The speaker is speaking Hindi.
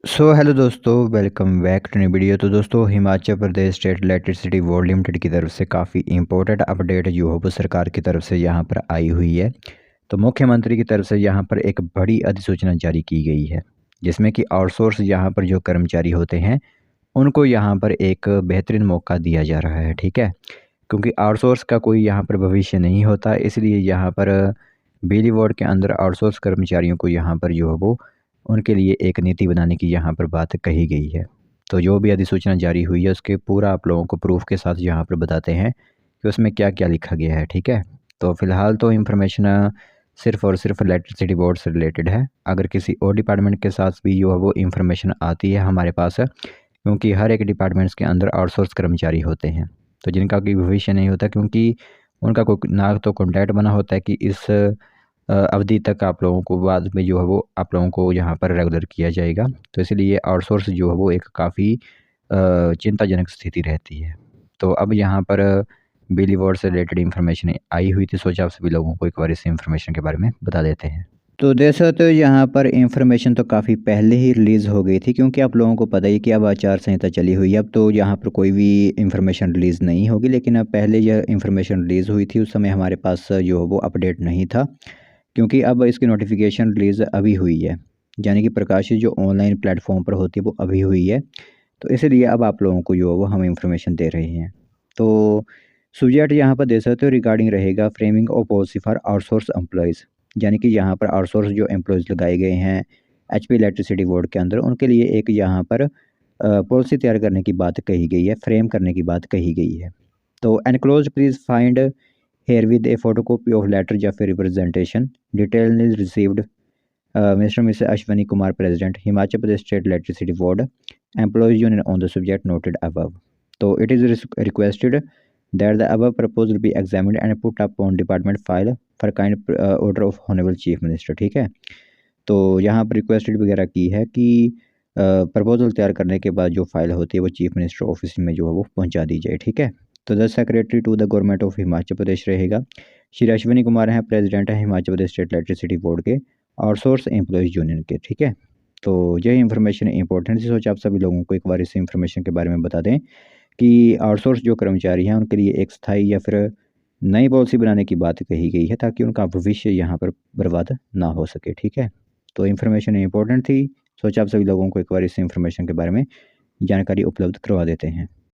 हेलो दोस्तों, welcome back to new video. तो दोस्तों, Himachal Pradesh state electricity board limited की तरफ से काफ़ी इंपॉर्टेंट अपडेट जो है वो सरकार की तरफ से यहाँ पर आई हुई है। तो मुख्यमंत्री की तरफ से यहाँ पर एक बड़ी अधिसूचना जारी की गई है, जिसमें कि आउटसोर्स यहाँ पर जो कर्मचारी होते हैं उनको यहाँ पर एक बेहतरीन मौका दिया जा रहा है। ठीक है, क्योंकि आउटसोर्स का कोई यहाँ पर भविष्य नहीं होता, इसलिए यहाँ पर बिजली बोर्ड के अंदर आउटसोर्स कर्मचारियों को यहाँ पर जो है वो उनके लिए एक नीति बनाने की यहाँ पर बात कही गई है। तो जो भी अधिसूचना जारी हुई है उसके पूरा आप लोगों को प्रूफ के साथ यहाँ पर बताते हैं कि उसमें क्या क्या लिखा गया है। ठीक है, तो फ़िलहाल तो इन्फॉर्मेशन सिर्फ़ और सिर्फ इलेक्ट्रिसिटी बोर्ड से रिलेटेड है। अगर किसी और डिपार्टमेंट के साथ भी जो है वो इन्फॉर्मेशन आती है हमारे पास, क्योंकि हर एक डिपार्टमेंट्स के अंदर आउटसोर्स कर्मचारी होते हैं तो जिनका कोई भविष्य नहीं होता, क्योंकि उनका कोई ना तो कॉन्ट्रैक्ट बना होता है कि इस अवधि तक आप लोगों को बाद में जो है वो आप लोगों को यहाँ पर रेगुलर किया जाएगा। तो इसलिए आउटसोर्स जो है वो एक काफ़ी चिंताजनक स्थिति रहती है। तो अब यहाँ पर बिजली बोर्ड से रिलेटेड इन्फॉर्मेशन आई हुई थी, सोचा आप सभी लोगों को एक बार इस इन्फॉर्मेशन के बारे में बता देते हैं। तो जैसा तो यहाँ पर इन्फॉर्मेशन तो काफ़ी पहले ही रिलीज़ हो गई थी, क्योंकि आप लोगों को पता ही कि अब आचार संहिता चली हुई है। अब तो यहाँ पर कोई भी इन्फॉर्मेशन रिलीज़ नहीं होगी, लेकिन अब पहले यह इन्फॉर्मेशन रिलीज़ हुई थी उस समय हमारे पास जो है वो अपडेट नहीं था, क्योंकि अब इसकी नोटिफिकेशन रिलीज़ अभी हुई है, यानी कि प्रकाशित जो ऑनलाइन प्लेटफॉर्म पर होती है वो अभी हुई है। तो इसलिए अब आप लोगों को जो है वो हम इन्फॉर्मेशन दे रहे हैं। तो सब्जेक्ट यहाँ पर दे सकते हो रिगार्डिंग रहेगा framing of policy for outsource employees, यानी कि यहाँ पर आउटसोर्स जो एम्प्लॉयज़ लगाए गए हैं एचपी इलेक्ट्रिसिटी बोर्ड के अंदर, उनके लिए एक यहाँ पर पॉलिसी तैयार करने की बात कही गई है, फ्रेम करने की बात कही गई है। तो enclose please find here with a photocopy of letter या फिर representation detail is received mister Mrs Ashwani Kumar president Himachal Pradesh state electricity board employees union on the subject noted above. तो it is requested that the above proposal be examined and put up on department file for kind order of honorable chief minister। ठीक है, तो यहाँ पर रिक्वेस्टेड वगैरह की है कि प्रपोजल तैयार करने के बाद जो फाइल होती है वो चीफ मिनिस्टर ऑफिस में जो है वो पहुँचा दी जाए। ठीक है, तो the secretary to the government of Himachal Pradesh रहेगा श्री अश्विनी कुमार हैं, प्रेसिडेंट है Himachal Pradesh state electricity board के आउटसोर्स एम्प्लॉयज़ यूनियन के। ठीक है, तो यही इन्फॉर्मेशन इंपॉर्टेंट थी, सोचा आप सभी लोगों को एक बार इस इन्फॉर्मेशन के बारे में बता दें कि आउटसोर्स जो कर्मचारी हैं उनके लिए एक स्थायी या फिर नई पॉलिसी बनाने की बात कही गई है, ताकि उनका भविष्य यहाँ पर बर्बाद ना हो सके। ठीक है, तो इन्फॉर्मेशन इंपॉर्टेंट थी, सोचा आप सभी लोगों को एक बार इस इन्फॉर्मेशन के बारे में जानकारी उपलब्ध करवा देते हैं।